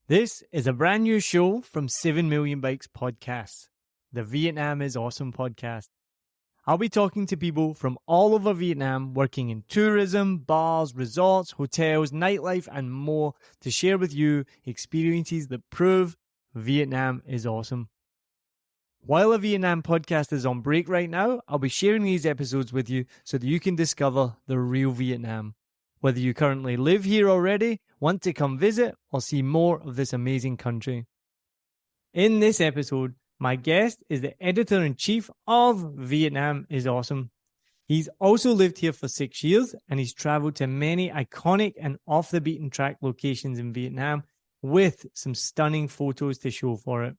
This is a brand new show from 7 Million Bikes Podcasts, the Vietnam is Awesome podcast. I'll be talking to people from all over Vietnam working in tourism, bars, resorts, hotels, nightlife, and more to share with you experiences that prove Vietnam is awesome. While a Vietnam podcast is on break right now, I'll be sharing these episodes with you so that you can discover the real Vietnam. Whether you currently live here already, want to come visit, or see more of this amazing country. In this episode, my guest is the editor-in-chief of Vietnam is Awesome. He's also lived here for 6 years, and he's traveled to many iconic and off-the-beaten-track locations in Vietnam with some stunning photos to show for it.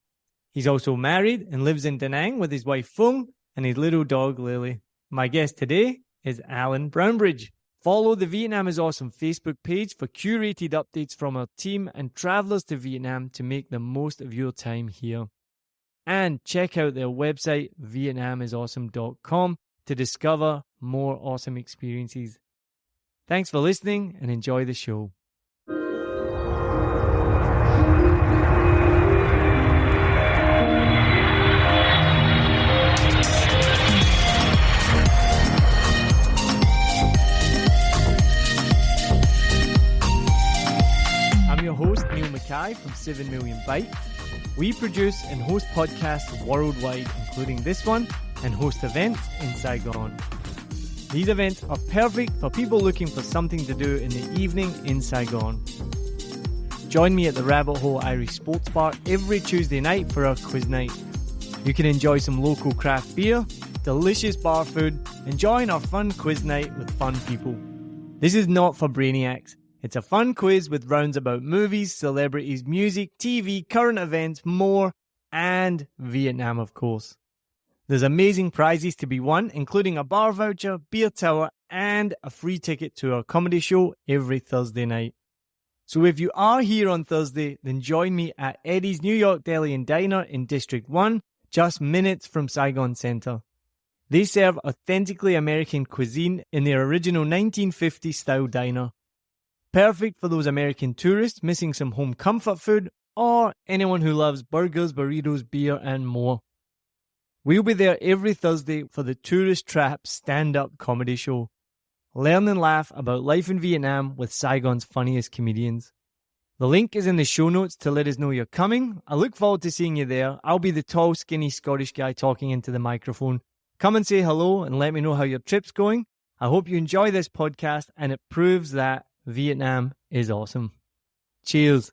He's also married and lives in Danang with his wife Phuong and his little dog Lilly. My guest today is Alan Brownbridge. Follow the Vietnam is Awesome Facebook page for curated updates from our team and travelers to Vietnam to make the most of your time here. And check out their website, vietnamisawesome.com, to discover more awesome experiences. Thanks for listening and enjoy the show. From 7 Million Bikes. We produce and host podcasts worldwide, including this one, and host events in Saigon. These events are perfect for people looking for something to do in the evening in Saigon. Join me at the Rabbit Hole Irish Sports Bar every Tuesday night for our quiz night. You can enjoy some local craft beer, delicious bar food, and join our fun quiz night with fun people. This is not for brainiacs. It's a fun quiz with rounds about movies, celebrities, music, TV, current events, more, and Vietnam, of course. There's amazing prizes to be won, including a bar voucher, beer tower, and a free ticket to our comedy show every Thursday night. So if you are here on Thursday, then join me at Eddie's New York Deli and Diner in District 1, just minutes from Saigon Center. They serve authentically American cuisine in their original 1950s style diner. Perfect for those American tourists missing some home comfort food or anyone who loves burgers, burritos, beer, and more. We'll be there every Thursday for the Tourist Trap stand-up comedy show. Learn and laugh about life in Vietnam with Saigon's funniest comedians. The link is in the show notes to let us know you're coming. I look forward to seeing you there. I'll be the tall, skinny Scottish guy talking into the microphone. Come and say hello and let me know how your trip's going. I hope you enjoy this podcast and it proves that Vietnam is awesome. Cheers.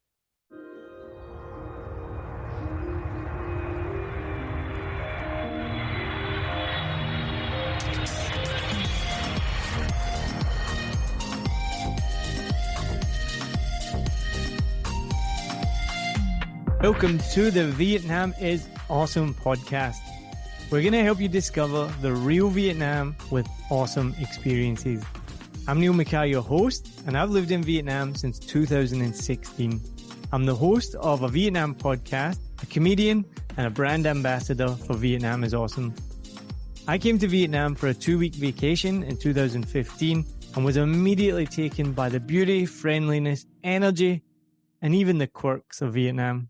Welcome to the Vietnam is Awesome podcast. We're going to help you discover the real Vietnam with awesome experiences. I'm Neil Mackay, your host, and I've lived in Vietnam since 2016. I'm the host of a Vietnam podcast, a comedian, and a brand ambassador for Vietnam is Awesome. I came to Vietnam for a 2-week vacation in 2015 and was immediately taken by the beauty, friendliness, energy, and even the quirks of Vietnam.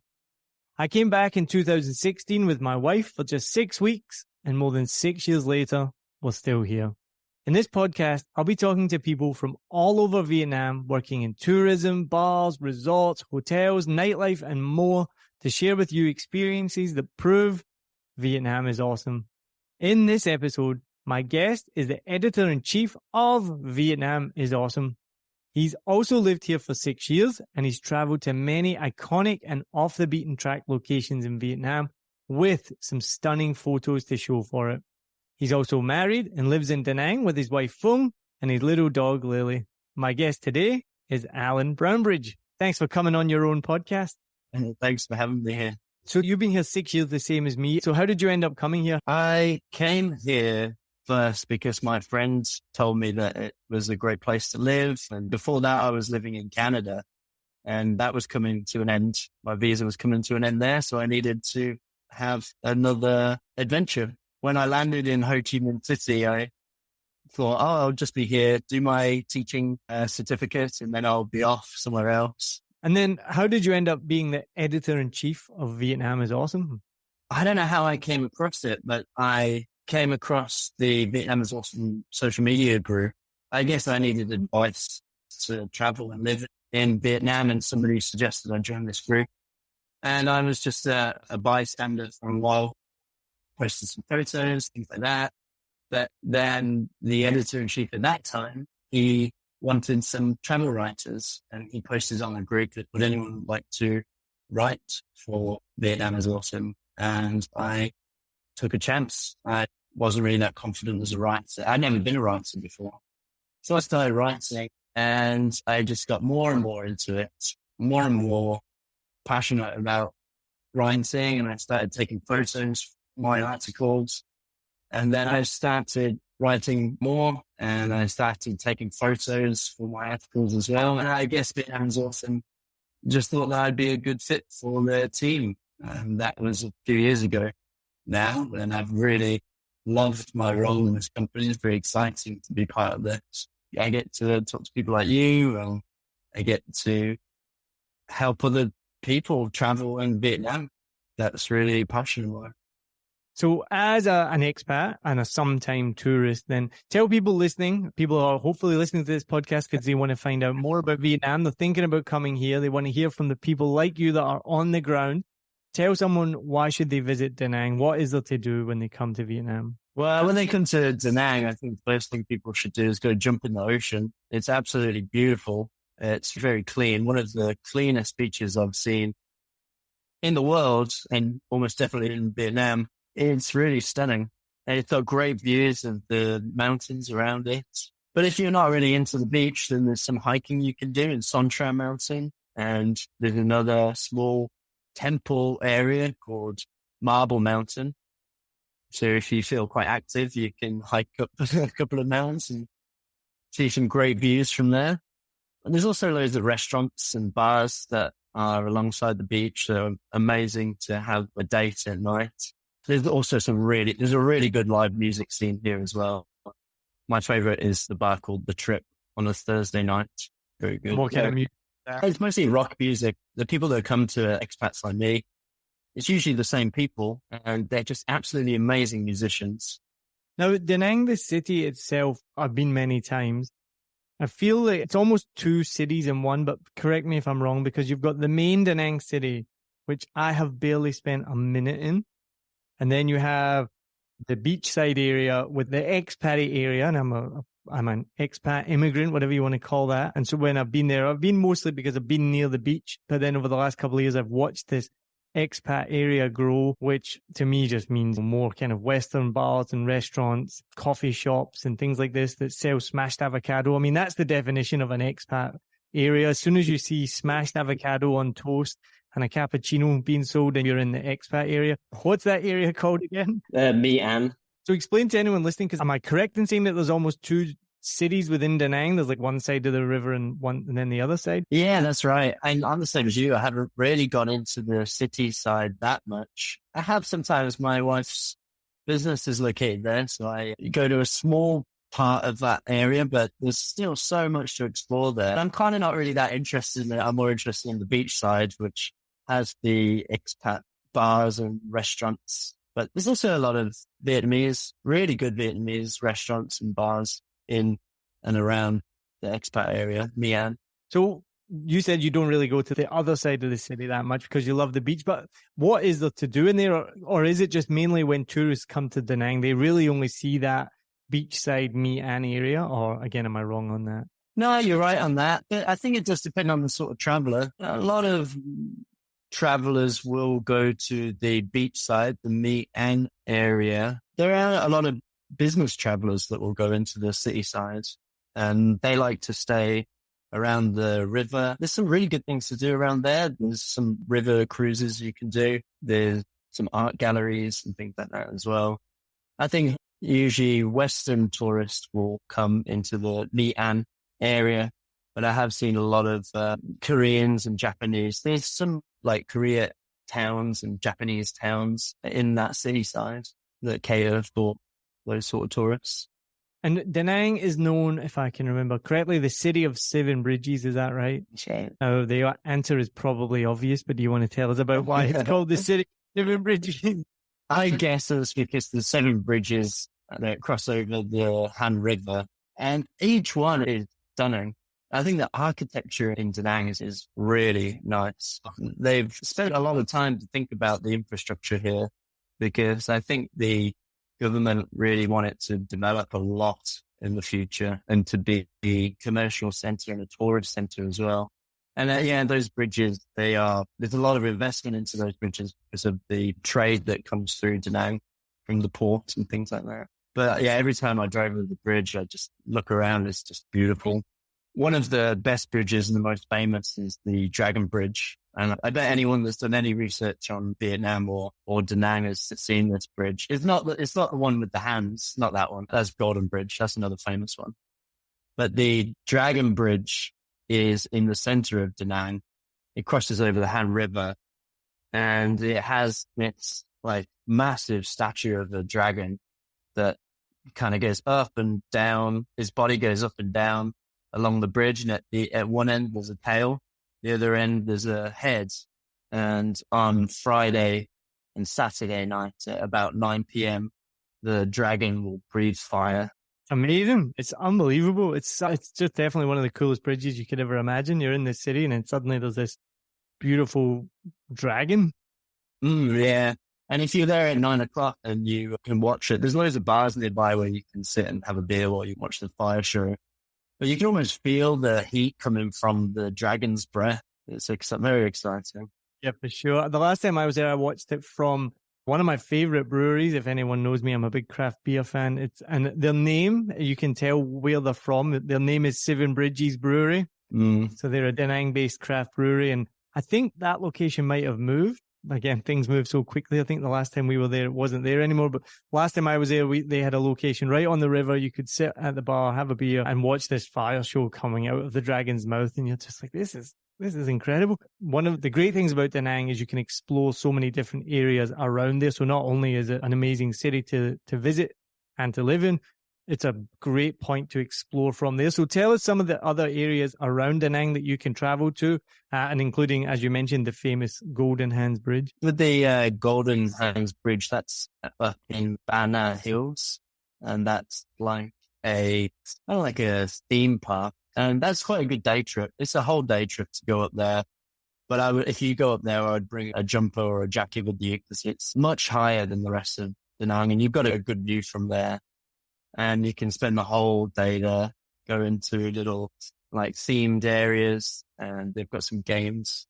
I came back in 2016 with my wife for just 6 weeks, and more than 6 years later, we're still here. In this podcast, I'll be talking to people from all over Vietnam working in tourism, bars, resorts, hotels, nightlife, and more to share with you experiences that prove Vietnam is awesome. In this episode, my guest is the editor-in-chief of Vietnam is Awesome. He's also lived here for 6 years, and he's traveled to many iconic and off-the-beaten-track locations in Vietnam with some stunning photos to show for it. He's also married and lives in Danang with his wife Phuong and his little dog Lilly. My guest today is Alan Brownbridge. Thanks for coming on your own podcast. Thanks for having me here. So you've been here 6 years, the same as me. So how did you end up coming here? I came here first because my friends told me that it was a great place to live. And before that, I was living in Canada and that was coming to an end. My visa was coming to an end there. So I needed to have another adventure. When I landed in Ho Chi Minh City, I thought, I'll just be here, do my teaching certificate, and then I'll be off somewhere else. And then how did you end up being the editor-in-chief of Vietnam is Awesome? I don't know how I came across it, but I came across the Vietnam is Awesome social media group. I guess I needed advice to travel and live in Vietnam, and somebody suggested I join this group. And I was just a bystander for a while, posted some photos, things like that. But then the editor-in-chief at that time, he wanted some travel writers, and he posted on the group that would anyone like to write for Vietnam is Awesome? And I took a chance. I wasn't really that confident as a writer. I'd never been a writer before. So I started writing, and I just got more and more into it, more and more passionate about writing. And I started taking photos for my articles. And then I started writing more, and I started taking photos for my articles as well. And I guess Vietnam is Awesome just thought that I'd be a good fit for their team. And that was a few years ago now. And I've really loved my role in this company. It's very exciting to be part of this. I get to talk to people like you, and I get to help other people travel in Vietnam. That's really passionate about. So as an expat and a sometime tourist, then tell people listening, people are hopefully listening to this podcast because they want to find out more about Vietnam. They're thinking about coming here. They want to hear from the people like you that are on the ground. Tell someone, why should they visit Danang? What is there to do when they come to Vietnam? Well, when they come to Danang, I think the first thing people should do is go jump in the ocean. It's absolutely beautiful. It's very clean. One of the cleanest beaches I've seen in the world, and almost definitely in Vietnam. It's really stunning. And it's got great views of the mountains around it. But if you're not really into the beach, then there's some hiking you can do in Son Tra Mountain. And there's another small temple area called Marble Mountain. So if you feel quite active, you can hike up a couple of mountains and see some great views from there. And there's also loads of restaurants and bars that are alongside the beach. So amazing to have a date at night. There's also there's a really good live music scene here as well. My favorite is the bar called The Trip on a Thursday night. Very good. What kind of music? It's mostly rock music. The people that come to expats like me, it's usually the same people, and they're just absolutely amazing musicians. Now, Danang, the city itself, I've been many times. I feel like it's almost two cities in one, but correct me if I'm wrong, because you've got the main Danang city, which I have barely spent a minute in. And then you have the beachside area with the expat area, and I'm an expat immigrant, whatever you want to call that. And so when I've been there, I've been mostly because I've been near the beach. But then over the last couple of years, I've watched this expat area grow, which to me just means more kind of Western bars and restaurants, coffee shops and things like this that sell smashed avocado. I mean, that's the definition of an expat area. As soon as you see smashed avocado on toast and a cappuccino being sold and you're in the expat area. What's that area called again? Mui Ne. So explain to anyone listening, because am I correct in saying that there's almost two cities within Danang? There's like one side of the river and then the other side? Yeah, that's right. And I'm the same as you. I haven't really gone into the city side that much. I have sometimes. My wife's business is located there, so I go to a small part of that area, but there's still so much to explore there. And I'm kind of not really that interested in it. I'm more interested in the beach side, which has the expat bars and restaurants. But there's also a lot of Vietnamese, really good Vietnamese restaurants and bars in and around the expat area, Mui Ne. So you said you don't really go to the other side of the city that much because you love the beach, but what is there to do in there? Or is it just mainly when tourists come to Danang, they really only see that beachside Mui Ne area? Or again, am I wrong on that? No, you're right on that. But I think it does depend on the sort of traveler. A lot of travelers will go to the beach side, the Mui Ne area. There are a lot of business travelers that will go into the city side, and they like to stay around the river. There's some really good things to do around there. There's some river cruises you can do. There's some art galleries and things like that as well. I think usually Western tourists will come into the Mui Ne area, but I have seen a lot of Koreans and Japanese. There's some like Korea towns and Japanese towns in that city side that cater for those sort of tourists. And Da Nang is known, if I can remember correctly, the city of seven bridges. Is that right? Sure. Now, the answer is probably obvious, but do you want to tell us about why it's called the city of seven bridges? I guess it's because the 7 bridges that cross over the Han River, and each one is stunning. I think the architecture in Danang is really nice. They've spent a lot of time to think about the infrastructure here, because I think the government really want it to develop a lot in the future and to be a commercial center and a tourist center as well. And those bridges, there's a lot of investment into those bridges because of the trade that comes through Danang from the ports and things like that. But yeah, every time I drive over the bridge, I just look around. It's just beautiful. One of the best bridges and the most famous is the Dragon Bridge. And I bet anyone that's done any research on Vietnam or Danang has seen this bridge. It's not the one with the hands, not that one. That's Golden Bridge. That's another famous one. But the Dragon Bridge is in the center of Danang. It crosses over the Han River, and it has this like massive statue of a dragon that kind of goes up and down. His body goes up and down along the bridge, and at one end there's a tail, the other end there's a head. And on Friday and Saturday night at about 9 p.m, the dragon will breathe fire. Amazing. It's unbelievable. It's just definitely one of the coolest bridges you could ever imagine. You're in this city and then suddenly there's this beautiful dragon. Yeah. And if you're there at 9 o'clock and you can watch it, there's loads of bars nearby where you can sit and have a beer while you watch the fire show. But you can almost feel the heat coming from the dragon's breath. It's very exciting. Yeah, for sure. The last time I was there, I watched it from one of my favorite breweries. If anyone knows me, I'm a big craft beer fan. And their name, you can tell where they're from. Their name is Seven Bridges Brewery. So they're a Danang-based craft brewery. And I think that location might have moved. Again, things move so quickly. I think the last time we were there, it wasn't there anymore. But last time I was there, they had a location right on the river. You could sit at the bar, have a beer, and watch this fire show coming out of the dragon's mouth. And you're just like, this is incredible. One of the great things about Danang is you can explore so many different areas around there. So not only is it an amazing city to visit and to live in, it's a great point to explore from there. So tell us some of the other areas around Danang that you can travel to, and including, as you mentioned, the famous Golden Hands Bridge. With the Golden Hands Bridge, that's up in Bana Hills, and that's like a theme park. And that's quite a good day trip. It's a whole day trip to go up there. But if you go up there, I would bring a jumper or a jacket with you because it's much higher than the rest of Danang, and you've got a good view from there. And you can spend the whole day there, go into little like themed areas, and they've got some games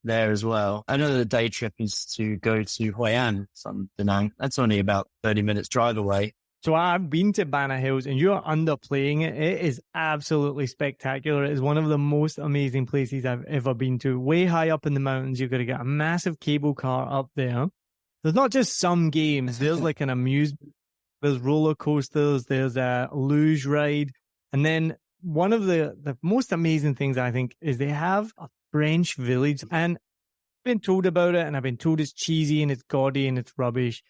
there as well. Another day trip is to go to Hoi An from Danang. That's only about 30 minutes drive away. So I've been to Bana Hills and you're underplaying it. It is absolutely spectacular. It is one of the most amazing places I've ever been to. Way high up in the mountains, you've got to get a massive cable car up there. There's not just some games. There's like an amusement. There's roller coasters. There's a luge ride. And then one of the most amazing things I think is they have a French village. And I've been told about it and I've been told it's cheesy and it's gaudy and it's rubbish.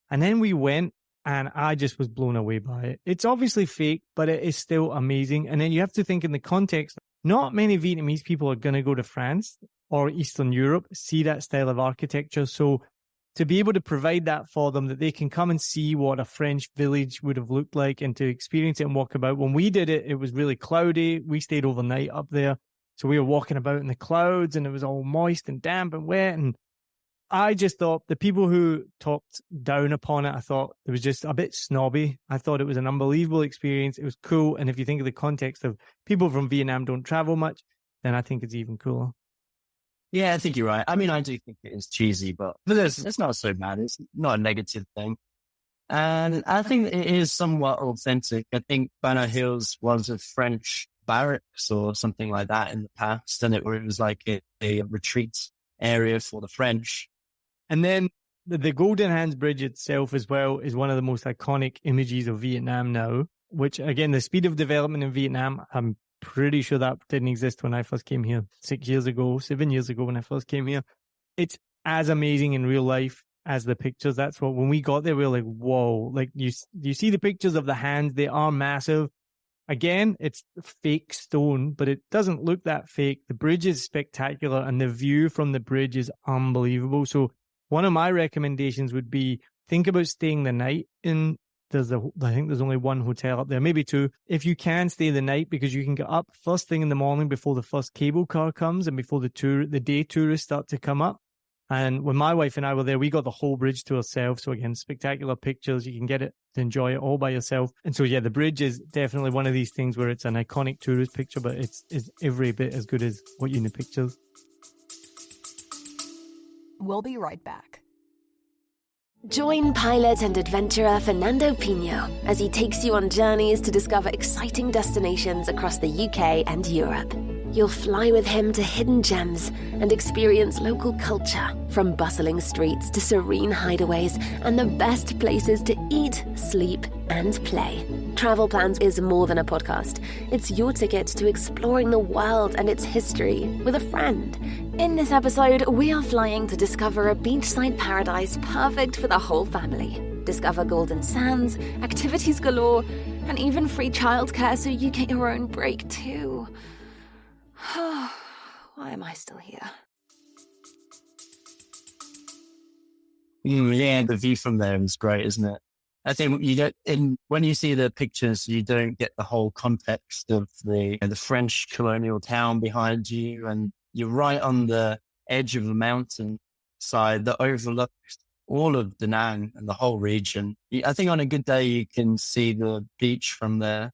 And then we went and I just was blown away by it. It's obviously fake, but it is still amazing. And then you have to think in the context, not many Vietnamese people are going to go to France or Eastern Europe, see that style of architecture. So to be able to provide that for them, that they can come and see what a French village would have looked like and to experience it and walk about. When we did it, it was really cloudy. We stayed overnight up there. So we were walking about in the clouds and it was all moist and damp and wet. And I just thought the people who talked down upon it, I thought it was just a bit snobby. I thought it was an unbelievable experience. It was cool. And if you think of the context of people from Vietnam don't travel much, then I think it's even cooler. Yeah, I think you're right. I mean, I do think it is cheesy, but it's not so bad. It's not a negative thing. And I think it is somewhat authentic. I think Bana Hills was a French barracks or something like that in the past. And it was like a retreat area for the French. And then the Golden Hands Bridge itself as well is one of the most iconic images of Vietnam now, which again, the speed of development in Vietnam, I'm pretty sure that didn't exist when I first came here 7 years ago when I first came here. It's as amazing in real life as the pictures. That's what, when we got there, we were like, whoa, like you see the pictures of the hands, they are massive. Again, it's fake stone, but it doesn't look that fake. The bridge is spectacular and the view from the bridge is unbelievable. So one of my recommendations would be think about staying the night in. I think there's only one hotel up there, maybe two. If you can stay the night, because you can get up first thing in the morning before the first cable car comes and before the day tourists start to come up. And when my wife and I were there, we got the whole bridge to ourselves. So again, spectacular pictures. You can get it to enjoy it all by yourself. And so, yeah, the bridge is definitely one of these things where it's an iconic tourist picture, but it's every bit as good as what you in the pictures. We'll be right back. Join pilot and adventurer Fernando Pino as he takes you on journeys to discover exciting destinations across the UK and Europe. You'll fly with him to hidden gems and experience local culture, from bustling streets to serene hideaways and the best places to eat, sleep, and play. Travel Plans is more than a podcast. It's your ticket to exploring the world and its history with a friend. In this episode, we are flying to discover a beachside paradise perfect for the whole family. Discover golden sands, activities galore, and even free childcare so you get your own break too. Why am I still here? Yeah, the view from there is great, isn't it? I think when you see the pictures, you don't get the whole context of the French colonial town behind you, and you're right on the edge of the mountain side that overlooks all of Danang and the whole region. I think on a good day you can see the beach from there,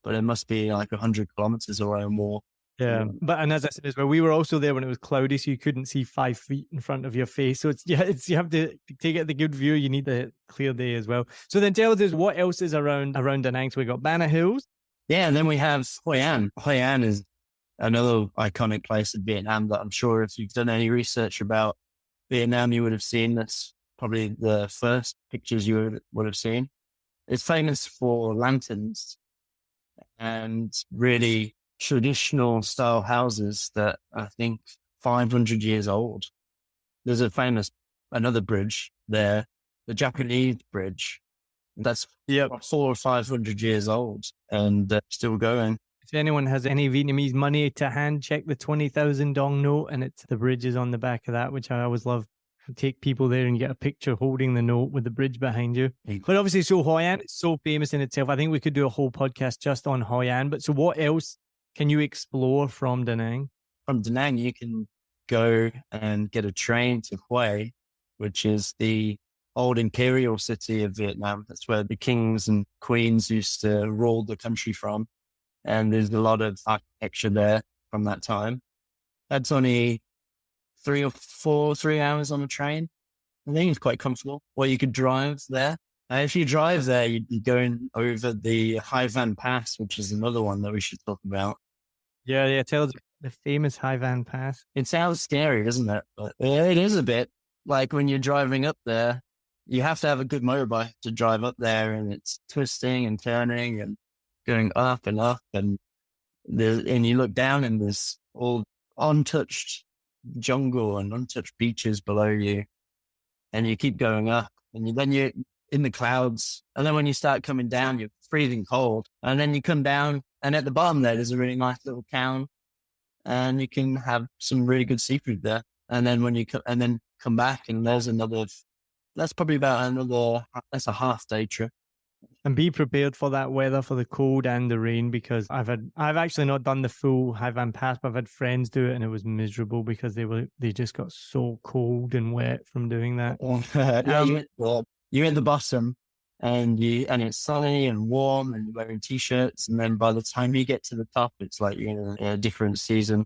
but it must be like 100 kilometers away or more. Yeah, and as I said as well, we were also there when it was cloudy, so you couldn't see 5 feet in front of your face. So you have to get the good view. You need the clear day as well. So then tell us what else is around Danang. So we got Bana Hills. Yeah, and then we have Hoi An. Hoi An is another iconic place in Vietnam that I'm sure if you've done any research about Vietnam, you would have seen this. Probably the first pictures you would have seen. It's famous for lanterns and really traditional style houses that I think 500 years old. There's another bridge there, the Japanese bridge. That's 400 or 500 years old and still going. If anyone has any Vietnamese money to hand, check the 20,000 dong note, and the bridge is on the back of that, which I always love. Take people there and get a picture holding the note with the bridge behind you. But obviously, so Hoi An is so famous in itself. I think we could do a whole podcast just on Hoi An. But so what else can you explore from Danang? From Danang, you can go and get a train to Hue, which is the old imperial city of Vietnam. That's where the kings and queens used to rule the country from. And there's a lot of architecture there from that time. That's only 3 hours on a train. I think it's quite comfortable. Or you could drive there. If you drive there, you'd be going over the Hai Van Pass, which is another one that we should talk about. Yeah. Tell us the famous Hai Van Pass. It sounds scary, doesn't it? But it is a bit. Like when you're driving up there, you have to have a good motorbike to drive up there, and it's twisting and turning and going up and up. And you look down and there's all untouched jungle and untouched beaches below you, and you keep going up, and then you're in the clouds, and then when you start coming down, you're freezing cold, and then you come down, and at the bottom there's a really nice little town, and you can have some really good seafood there. And then when you come back, and that's a half day trip. And be prepared for that weather, for the cold and the rain, because I've actually not done the full Hai Van Pass, but I've had friends do it, and it was miserable because they just got so cold and wet from doing that. You're at the bottom, and it's sunny and warm, and you're wearing t-shirts, and then by the time you get to the top, it's like you're in a different season.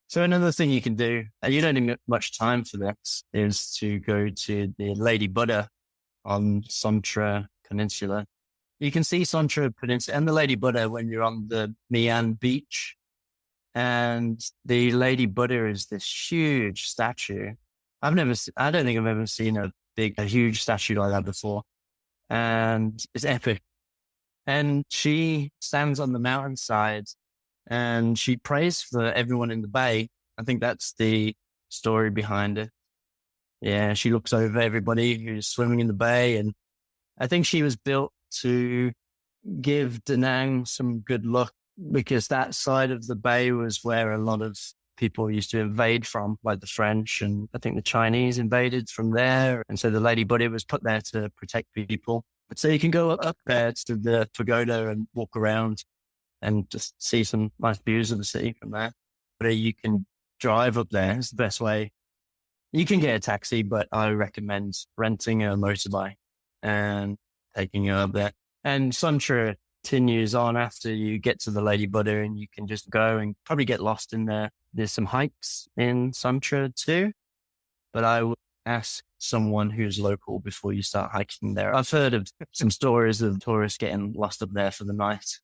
So another thing you can do, and you don't need much time for this, is to go to the Lady Buddha on Sontra Peninsula. You can see Sontra Peninsula and the Lady Buddha when you're on the My An beach. And the Lady Buddha is this huge statue. I don't think I've ever seen a huge statue like that before. And it's epic. And she stands on the mountainside and she prays for everyone in the bay. I think that's the story behind it. Yeah, she looks over everybody who's swimming in the bay. And I think she was built to give Danang some good luck, because that side of the bay was where a lot of people used to invade from, like the French, and I think the Chinese invaded from there. And so the Lady Buddy was put there to protect people. So you can go up there to the pagoda and walk around and just see some nice views of the city from there. But you can drive up there. It's the best way. You can get a taxi, but I recommend renting a motorbike and taking it up there. And Sumatra continues on after you get to the Lady Buddha, and you can just go and probably get lost in there. There's some hikes in Sumatra too, but I would ask someone who's local before you start hiking there. I've heard of some stories of tourists getting lost up there for the night.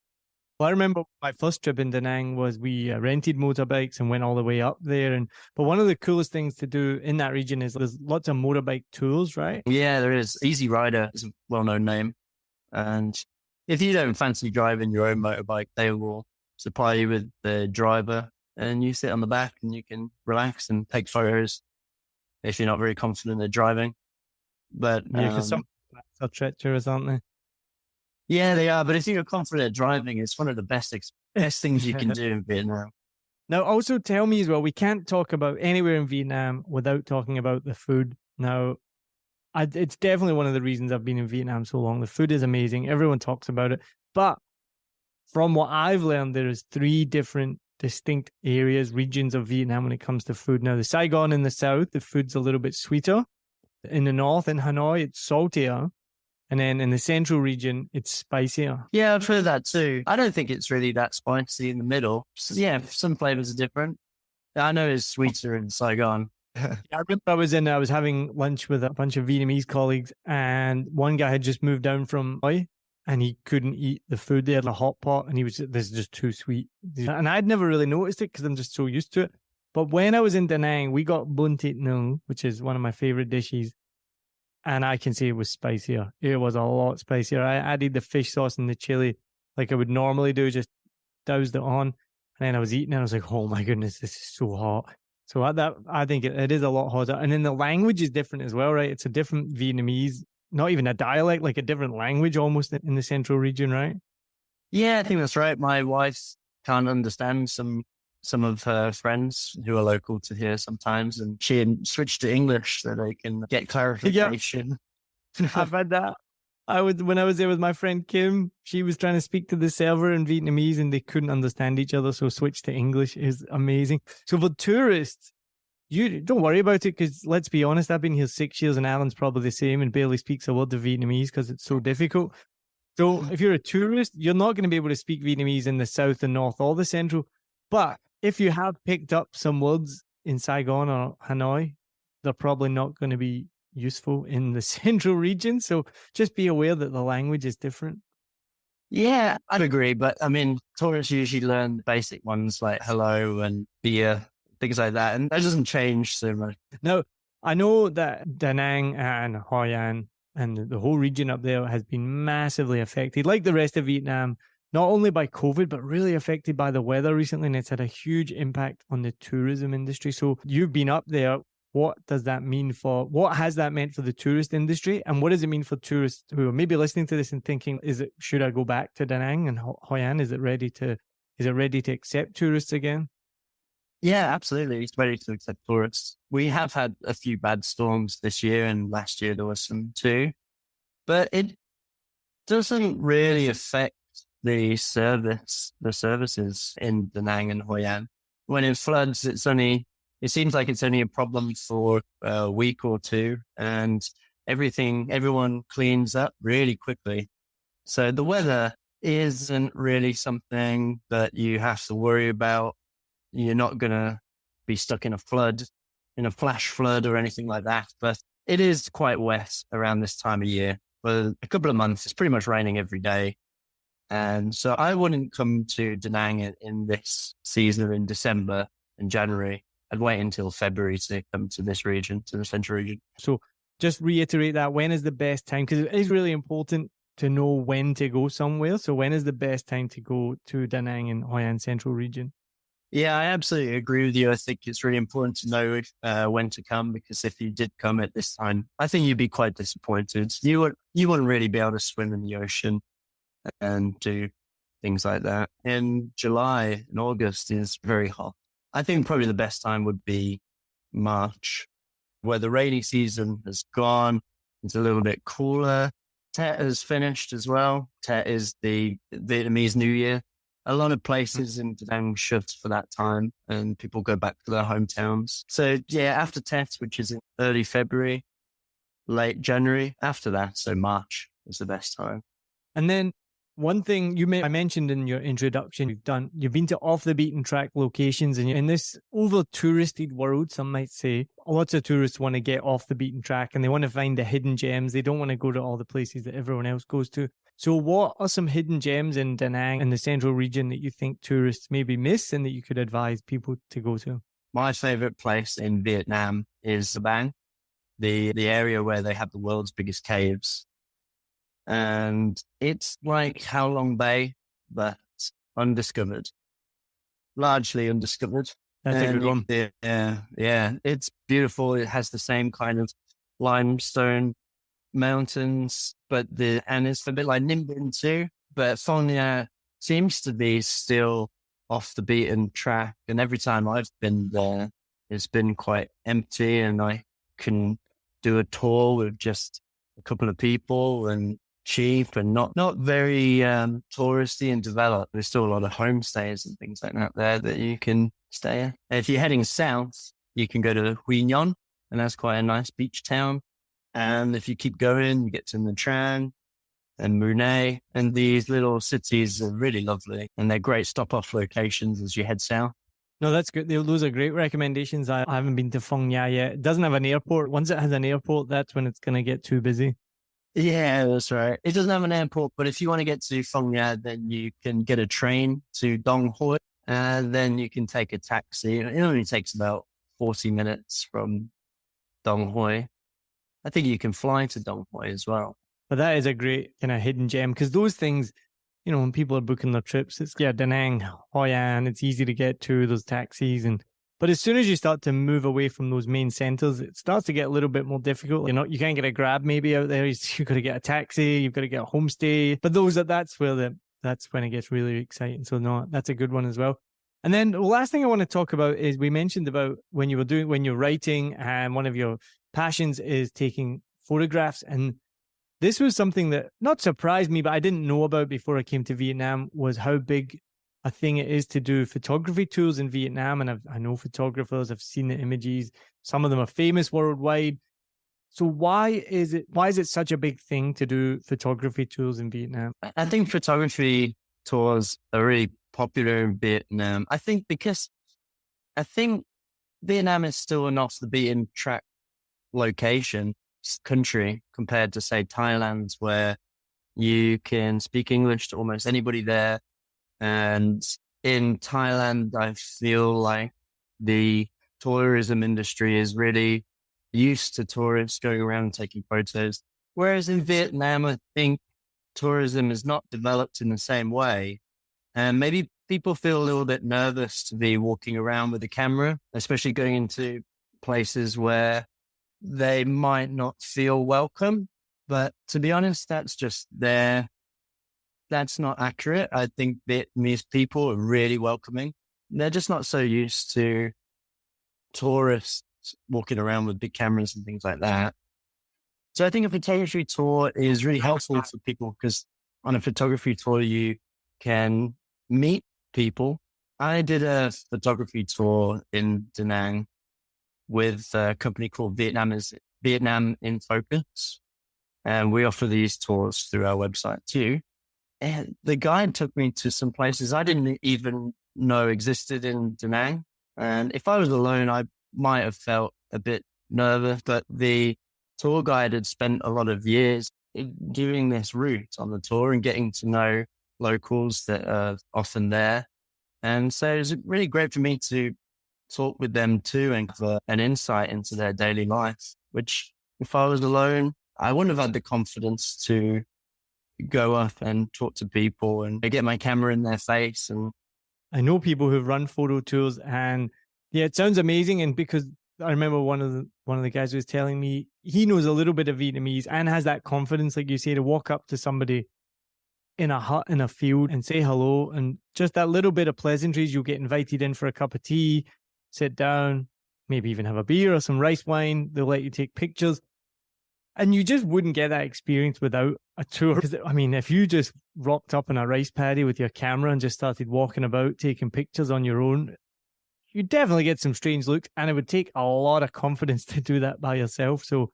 Well, I remember my first trip in Danang was we rented motorbikes and went all the way up there. But one of the coolest things to do in that region is there's lots of motorbike tours, right? Yeah, there is. Easy Rider is a well-known name. And if you don't fancy driving your own motorbike, they will supply you with the driver, and you sit on the back and you can relax and take photos if you're not very confident at driving. But Yeah, because some are treacherous, aren't they? yeah, they are. But if you're confident at driving, it's one of the best things you can do in Vietnam. Now, also tell me as well, we can't talk about anywhere in Vietnam without talking about the food. Now, it's definitely one of the reasons I've been in Vietnam so long. The food is amazing. Everyone talks about it. But from what I've learned, there is 3 different distinct areas, regions of Vietnam when it comes to food. Now, the Saigon in the south, the food's a little bit sweeter. In the north, in Hanoi, it's saltier. And then in the central region, it's spicier. Yeah, I've heard that too. I don't think it's really that spicy in the middle. So, yeah, some flavors are different. I know it's sweeter in Saigon. I remember I was having lunch with a bunch of Vietnamese colleagues, and one guy had just moved down from Hanoi, and he couldn't eat the food. They had a hot pot, and he was, this is just too sweet. And I'd never really noticed it because I'm just so used to it. But when I was in Da Nang, we got bun thịt nướng, which is one of my favorite dishes. And I can say it was spicier. It was a lot spicier. I added the fish sauce and the chili like I would normally do, just doused it on. And then I was eating and I was like, oh my goodness, this is so hot. So I think it is a lot hotter. And then the language is different as well, right? It's a different Vietnamese, not even a dialect, like a different language almost in the central region, right? Yeah, I think that's right. My wife can't understand some of her friends who are local to here sometimes, and she switched to English so they can get clarification. Yeah. I've had that. When I was there with my friend Kim, she was trying to speak to the server in Vietnamese and they couldn't understand each other, so switched to English. Is amazing. So for tourists, you don't worry about it, because let's be honest, I've been here 6 years and Alan's probably the same and barely speaks a word of Vietnamese because it's so difficult. So if you're a tourist, you're not going to be able to speak Vietnamese in the south and north or the central. But if you have picked up some words in Saigon or Hanoi, they're probably not going to be useful in the central region. So just be aware that the language is different. Yeah, I'd agree. But I mean, tourists usually learn basic ones like hello and beer, things like that. And that doesn't change so much. Now, I know that Danang and Hoi An and the whole region up there has been massively affected, like the rest of Vietnam, not only by COVID, but really affected by the weather recently. And it's had a huge impact on the tourism industry. So you've been up there. What has that meant for the tourist industry? And what does it mean for tourists who are maybe listening to this and thinking, should I go back to Danang and Hoi An? Is it ready to accept tourists again? Yeah, absolutely. It's ready to accept tourists. We have had a few bad storms this year, and last year there was some too, but it doesn't really affect the services in Danang and Hoi An. When it floods, it seems like it's only a problem for a week or two, and everyone cleans up really quickly. So the weather isn't really something that you have to worry about. You're not going to be stuck in a flash flood or anything like that. But it is quite wet around this time of year. For a couple of months, it's pretty much raining every day. And so I wouldn't come to Da Nang in this season in December and January. I'd wait until February to come to this region, to the central region. So just reiterate that. When is the best time? Because it is really important to know when to go somewhere. So when is the best time to go to Da Nang and Hoi An central region? Yeah, I absolutely agree with you. I think it's really important to know when to come, because if you did come at this time, I think you'd be quite disappointed. You wouldn't really be able to swim in the ocean and do things like that. In July and August is very hot. I think probably the best time would be March, where the rainy season has gone. It's a little bit cooler. Tet has finished as well. Tet is the Vietnamese New Year. A lot of places in Danang shift for that time and people go back to their hometowns. So yeah, after Tet, which is in early February, late January, after that, so March is the best time. And then one thing I mentioned in your introduction, you've been to off the beaten track locations, and in this over touristed world, some might say, lots of tourists want to get off the beaten track and they want to find the hidden gems. They don't want to go to all the places that everyone else goes to. So what are some hidden gems in Danang in the central region that you think tourists maybe miss and that you could advise people to go to? My favorite place in Vietnam is Bang, the area where they have the world's biggest caves. And it's like How Long Bay, but undiscovered, largely undiscovered. That's a good one. Yeah, it's beautiful. It has the same kind of limestone mountains, and it's a bit like Ninh Bình too. But Phong Nha seems to be still off the beaten track. And every time I've been there, it's been quite empty, and I can do a tour with just a couple of people and cheap and not very touristy and developed. There's still a lot of homestays and things like that that you can stay at. If you're heading south, you can go to Quy Nhon, and that's quite a nice beach town. And if you keep going, you get to Nha Trang and Mui Ne, and these little cities are really lovely, and they're great stop-off locations as you head south. No, that's good. Those are great recommendations. I haven't been to Phong Nha yet. It doesn't have an airport. Once it has an airport, that's when it's going to get too busy. Yeah, that's right. It doesn't have an airport, but if you want to get to Phong Nha, then you can get a train to Dong Hoi, and then you can take a taxi. It only takes about 40 minutes from Dong Hoi. I think you can fly to Dong Hoi as well. But that is a great kind of hidden gem, because those things, when people are booking their trips, it's Danang, Hoi An, it's easy to get to, those taxis. But as soon as you start to move away from those main centers, it starts to get a little bit more difficult. You can't get a grab maybe out there. You've got to get a taxi, you've got to get a homestay. But that's when it gets really exciting. So no, that's a good one as well. And then the last thing I want to talk about is we mentioned about when you're writing, and one of your passions is taking photographs. And this was something that not surprised me, but I didn't know about before I came to Vietnam, was how big a thing it is to do photography tours in Vietnam. And I know photographers, I've seen the images. Some of them are famous worldwide. So why is it such a big thing to do photography tours in Vietnam? I think photography tours are really popular in Vietnam. I think Vietnam is still an off the beaten track country compared to, say, Thailand, where you can speak English to almost anybody there. And in Thailand, I feel like the tourism industry is really used to tourists going around and taking photos. Whereas in Vietnam, I think tourism is not developed in the same way. And maybe people feel a little bit nervous to be walking around with a camera, especially going into places where they might not feel welcome. But to be honest, that's not accurate. I think Vietnamese people are really welcoming. They're just not so used to tourists walking around with big cameras and things like that. So I think a photography tour is really helpful for people, because on a photography tour, you can meet people. I did a photography tour in Danang with a company called Vietnam in Focus. And we offer these tours through our website too. And the guide took me to some places I didn't even know existed in Danang. And if I was alone, I might have felt a bit nervous, but the tour guide had spent a lot of years doing this route on the tour and getting to know locals that are often there. And so it was really great for me to talk with them too and have an insight into their daily life, which if I was alone, I wouldn't have had the confidence to go up and talk to people and get my camera in their face. I know people who've run photo tours, and yeah, it sounds amazing. And because I remember one of the guys was telling me he knows a little bit of Vietnamese and has that confidence, like you say, to walk up to somebody in a hut in a field and say hello, and just that little bit of pleasantries. You'll get invited in for a cup of tea, sit down, maybe even have a beer or some rice wine. They'll let you take pictures. And you just wouldn't get that experience without a tour. Because, I mean, if you just rocked up in a rice paddy with your camera and just started walking about, taking pictures on your own, you'd definitely get some strange looks. And it would take a lot of confidence to do that by yourself. So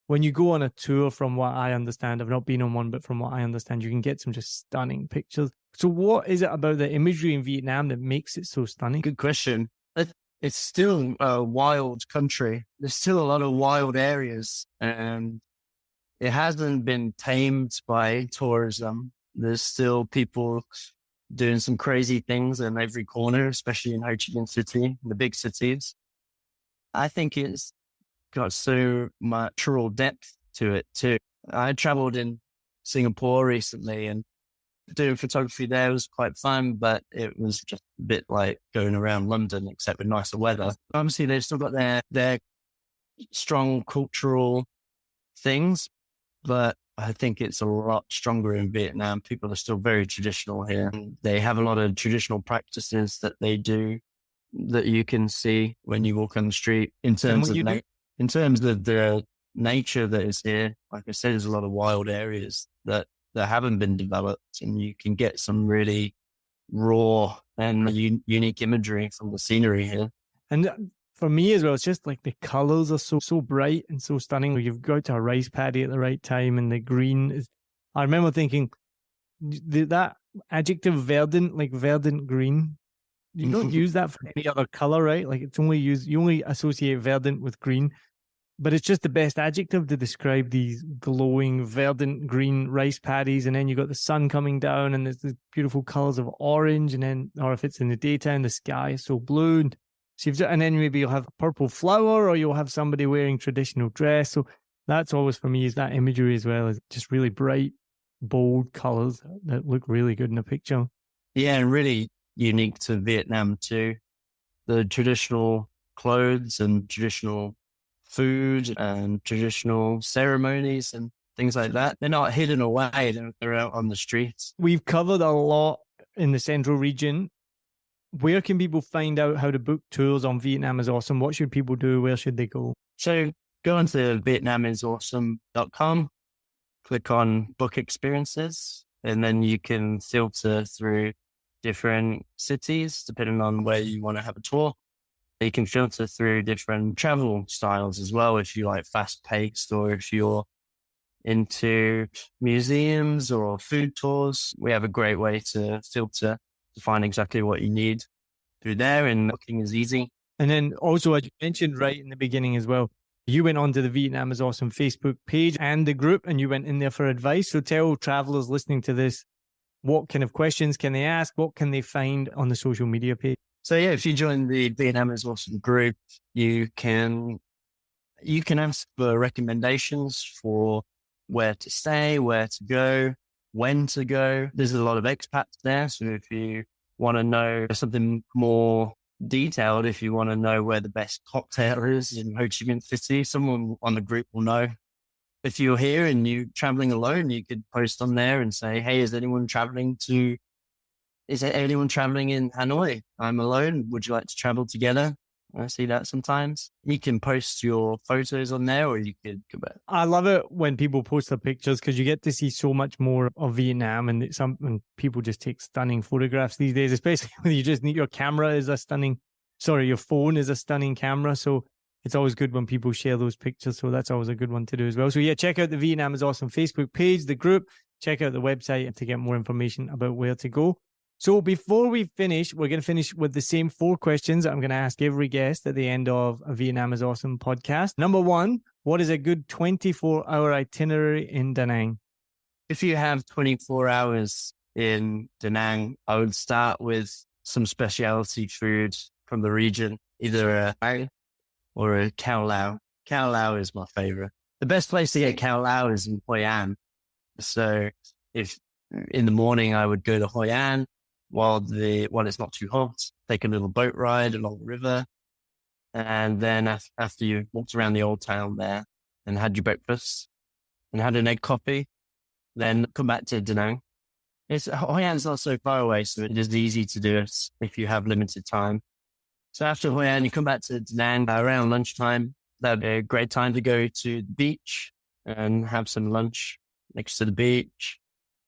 when you go on a tour, from what I understand, I've not been on one, but from what I understand, you can get some just stunning pictures. So what is it about the imagery in Vietnam that makes it so stunning? Good question. It's still a wild country. There's still a lot of wild areas, and it hasn't been tamed by tourism. There's still people doing some crazy things in every corner, especially in Ho Chi Minh City, the big cities. I think it's got so much natural depth to it too. I traveled in Singapore recently, and doing photography there was quite fun, but it was just a bit like going around London, except with nicer weather. Obviously, they've still got their strong cultural things, but I think it's a lot stronger in Vietnam. People are still very traditional here. They have a lot of traditional practices that they do that you can see when you walk on the street. In terms of the nature that is here, like I said, there's a lot of wild areas that haven't been developed, and you can get some really raw and unique imagery from the scenery here. And for me as well, it's just like the colors are so bright and so stunning. You've got to a rice paddy at the right time, and the green is. I remember thinking that adjective verdant, like verdant green. You don't use that for any other color, right? Like it's only you only associate verdant with green. But it's just the best adjective to describe these glowing verdant green rice paddies. And then you got the sun coming down, and there's the beautiful colors of orange. And then, or if it's in the daytime, the sky is so blue. And then maybe you'll have a purple flower, or you'll have somebody wearing traditional dress. So that's always for me is that imagery as well, is just really bright, bold colors that look really good in a picture. Yeah, and really unique to Vietnam too. The traditional clothes and traditional food and traditional ceremonies and things like that. They're not hidden away. They're out on the streets. We've covered a lot in the central region. Where can people find out how to book tours on Vietnam is Awesome? What should people do? Where should they go? So go onto vietnamisawesome.com, click on book experiences, and then you can filter through different cities depending on where you want to have a tour. You can filter through different travel styles as well, if you like fast paced or if you're into museums or food tours. We have a great way to filter to find exactly what you need through there, and booking is easy. And then also, as you mentioned right in the beginning as well, you went onto the Vietnam is Awesome Facebook page and the group, and you went in there for advice. So tell travelers listening to this, what kind of questions can they ask? What can they find on the social media page? So yeah, if you join the Vietnam is Awesome group, you can ask for recommendations for where to stay, where to go, when to go. There's a lot of expats there. So if you want to know something more detailed, if you want to know where the best cocktail is in Ho Chi Minh City, someone on the group will know. If you're here and you're traveling alone, you could post on there and say, hey, is anyone traveling in Hanoi? I'm alone. Would you like to travel together? I see that sometimes. You can post your photos on there, or you could go back. I love it when people post their pictures, because you get to see so much more of Vietnam, and people just take stunning photographs these days, especially when you just need your phone is a stunning camera. So it's always good when people share those pictures. So that's always a good one to do as well. So yeah, check out the Vietnam is Awesome Facebook page, the group, check out the website to get more information about where to go. So before we finish, we're going to finish with the same 4 questions I'm going to ask every guest at the end of a Vietnam is Awesome podcast. Number 1, what is a good 24-hour itinerary in Danang? If you have 24 hours in Danang, I would start with some specialty food from the region, either a Ai or a Khao Lao. Khao Lao is my favorite. The best place to get Khao Lao is in Hoi An. So if in the morning I would go to Hoi An, while it's not too hot. Take a little boat ride along the river. And then after you walked around the old town there and had your breakfast and had an egg coffee, then come back to Danang. Hoi An's not so far away, so it is easy to do it if you have limited time. So after Hoi An, you come back to Danang around lunchtime. That'd be a great time to go to the beach and have some lunch next to the beach.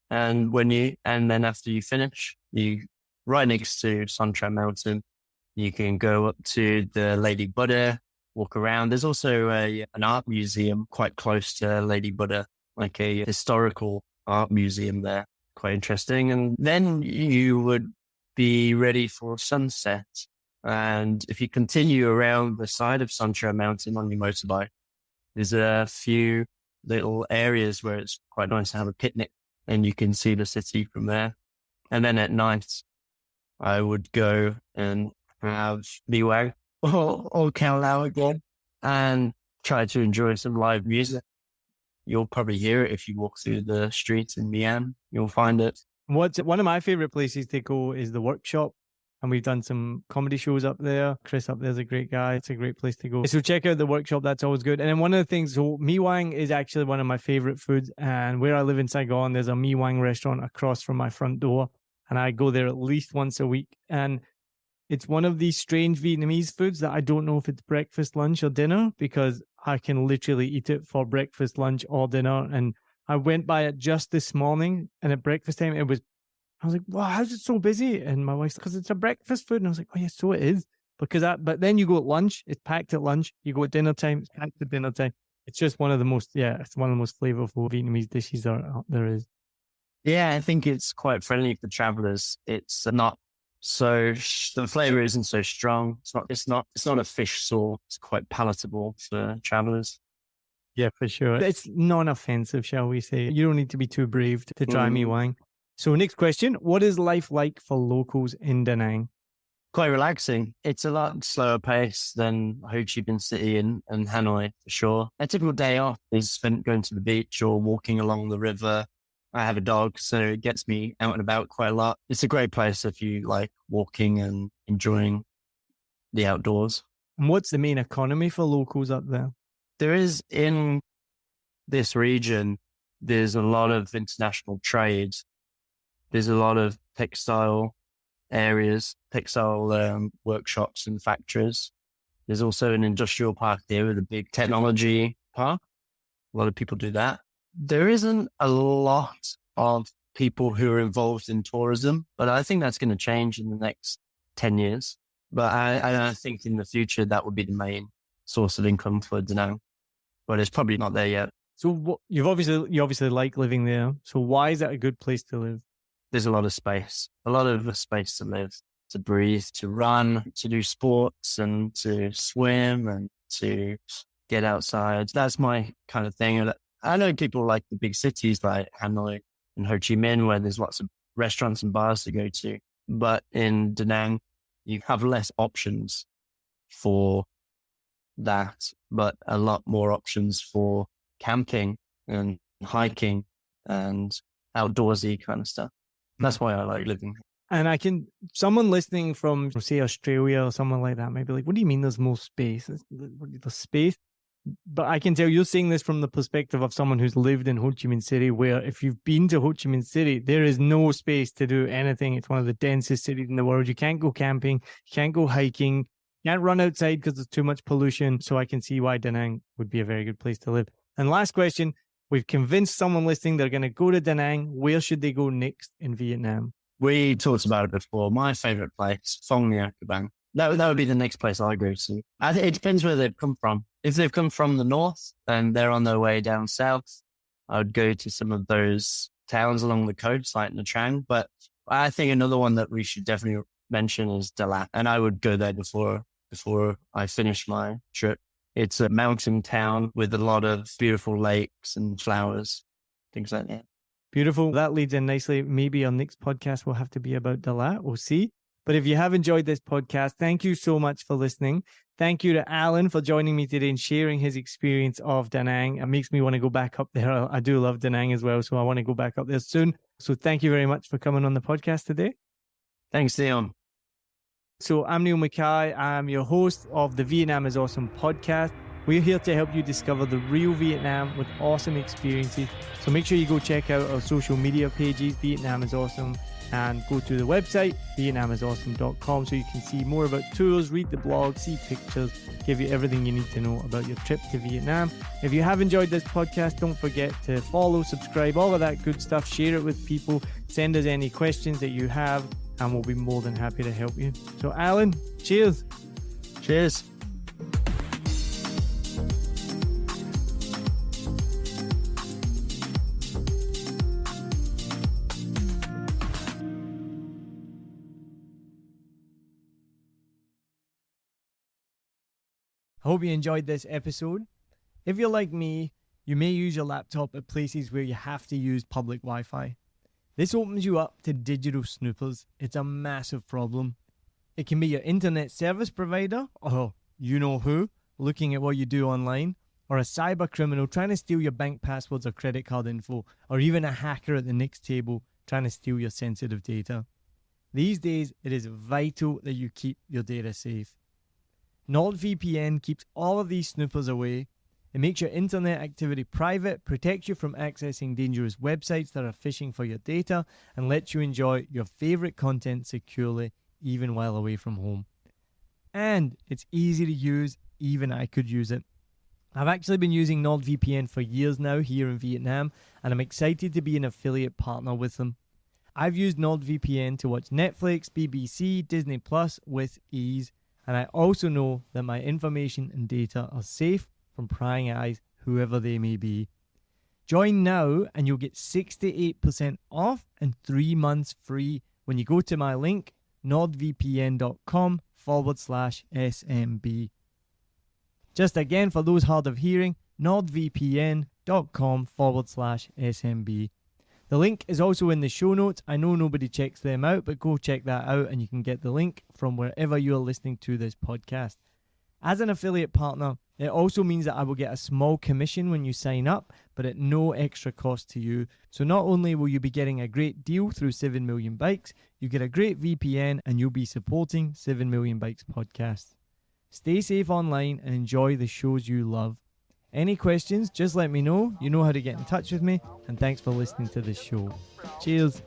And then after you finish, right next to Santra Mountain, you can go up to the Lady Buddha, walk around. There's also an art museum quite close to Lady Buddha, like a historical art museum there. Quite interesting. And then you would be ready for sunset. And if you continue around the side of Santra Mountain on your motorbike, there's a few little areas where it's quite nice to have a picnic and you can see the city from there. And then at night, I would go and have Miwang or Khao Lao again and try to enjoy some live music. You'll probably hear it if you walk through the streets in Mian. You'll find it. One of my favorite places to go is the workshop. And we've done some comedy shows up there. Chris up there's a great guy. It's a great place to go. So check out the workshop. That's always good. And then one of the things, so mee wang is actually one of my favorite foods. And where I live in Saigon, there's a mee wang restaurant across from my front door. And I go there at least once a week. And it's one of these strange Vietnamese foods that I don't know if it's breakfast, lunch, or dinner, because I can literally eat it for breakfast, lunch, or dinner. And I went by it just this morning, and at breakfast time, I was like, wow, how's it so busy? And my wife's like, because it's a breakfast food. And I was like, oh, yes, so it is. But then you go at lunch, it's packed at lunch. You go at dinner time, it's packed at dinner time. It's just one of the most flavorful Vietnamese dishes there is. Yeah, I think it's quite friendly for travelers. It's not so, the flavor isn't so strong. It's not a fish sauce. It's quite palatable for travelers. Yeah, for sure. It's non-offensive, shall we say. You don't need to be too brave to try mee wang. So next question, what is life like for locals in Da Nang? Quite relaxing. It's a lot slower pace than Ho Chi Minh City and Hanoi, for sure. A typical day off is spent going to the beach or walking along the river. I have a dog, so it gets me out and about quite a lot. It's a great place if you like walking and enjoying the outdoors. And what's the main economy for locals up there? There is, in this region, there's a lot of international trade. There's a lot of textile areas, workshops and factories. There's also an industrial park there with a big technology park. A lot of people do that. There isn't a lot of people who are involved in tourism, but I think that's going to change in the next 10 years. But I think in the future, that would be the main source of income for Danang, but it's probably not there yet. So you obviously like living there. So why is that a good place to live? There's a lot of space to live, to breathe, to run, to do sports and to swim and to get outside. That's my kind of thing. I know people like the big cities like Hanoi and Ho Chi Minh where there's lots of restaurants and bars to go to. But in Da Nang, you have less options for that, but a lot more options for camping and hiking and outdoorsy kind of stuff. That's why I like living here. And someone listening from, say, Australia or someone like that might be like, what do you mean there's more space? There's space. But I can tell you're saying this from the perspective of someone who's lived in Ho Chi Minh City, where if you've been to Ho Chi Minh City, there is no space to do anything. It's one of the densest cities in the world. You can't go camping, you can't go hiking, you can't run outside because there's too much pollution. So I can see why Da Nang would be a very good place to live. And last question, we've convinced someone listening they're going to go to Da Nang. Where should they go next in Vietnam? We talked about it before. My favorite place, Phong Nha. That would be the next place I go to. It depends where they've come from. If they've come from the north and they're on their way down south, I would go to some of those towns along the coast like Nha Trang. But I think another one that we should definitely mention is Dalat. And I would go there before I finish my trip. It's a mountain town with a lot of beautiful lakes and flowers, things like that. Beautiful. That leads in nicely. Maybe our next podcast will have to be about Dalat. We'll see. But if you have enjoyed this podcast, thank you so much for listening. Thank you to Alan for joining me today and sharing his experience of Da Nang. It makes me want to go back up there. I do love Da Nang as well, so I want to go back up there soon. So thank you very much for coming on the podcast today. Thanks, Dion. So I'm Neil Mackay. I'm your host of the Vietnam is Awesome podcast. We're here to help you discover the real Vietnam with awesome experiences. So make sure you go check out our social media pages, Vietnam is Awesome, and go to the website, vietnamisawesome.com, so you can see more about tours, read the blog, see pictures, give you everything you need to know about your trip to Vietnam. If you have enjoyed this podcast, don't forget to follow, subscribe, all of that good stuff. Share it with people. Send us any questions that you have, and we'll be more than happy to help you. So Alan, cheers. Cheers. I hope you enjoyed this episode. If you're like me, you may use your laptop at places where you have to use public Wi-Fi. This opens you up to digital snoopers. It's a massive problem. It can be your internet service provider, or you know who, looking at what you do online, or a cyber criminal trying to steal your bank passwords or credit card info, or even a hacker at the next table trying to steal your sensitive data. These days, it is vital that you keep your data safe. NordVPN keeps all of these snoopers away. It makes your internet activity private, protects you from accessing dangerous websites that are phishing for your data, and lets you enjoy your favorite content securely, even while away from home. And it's easy to use, even I could use it. I've actually been using NordVPN for years now here in Vietnam, and I'm excited to be an affiliate partner with them. I've used NordVPN to watch Netflix, BBC, Disney Plus with ease. And I also know that my information and data are safe from prying eyes, whoever they may be. Join now and you'll get 68% off and 3 months free when you go to my link, nordvpn.com/SMB. Just again, for those hard of hearing, nordvpn.com/SMB. The link is also in the show notes. I know nobody checks them out, but go check that out and you can get the link from wherever you're listening to this podcast. As an affiliate partner, it also means that I will get a small commission when you sign up, but at no extra cost to you. So not only will you be getting a great deal through 7 Million Bikes, you get a great VPN and you'll be supporting 7 Million Bikes podcast. Stay safe online and enjoy the shows you love. Any questions, just let me know. You know how to get in touch with me. And thanks for listening to this show. Cheers.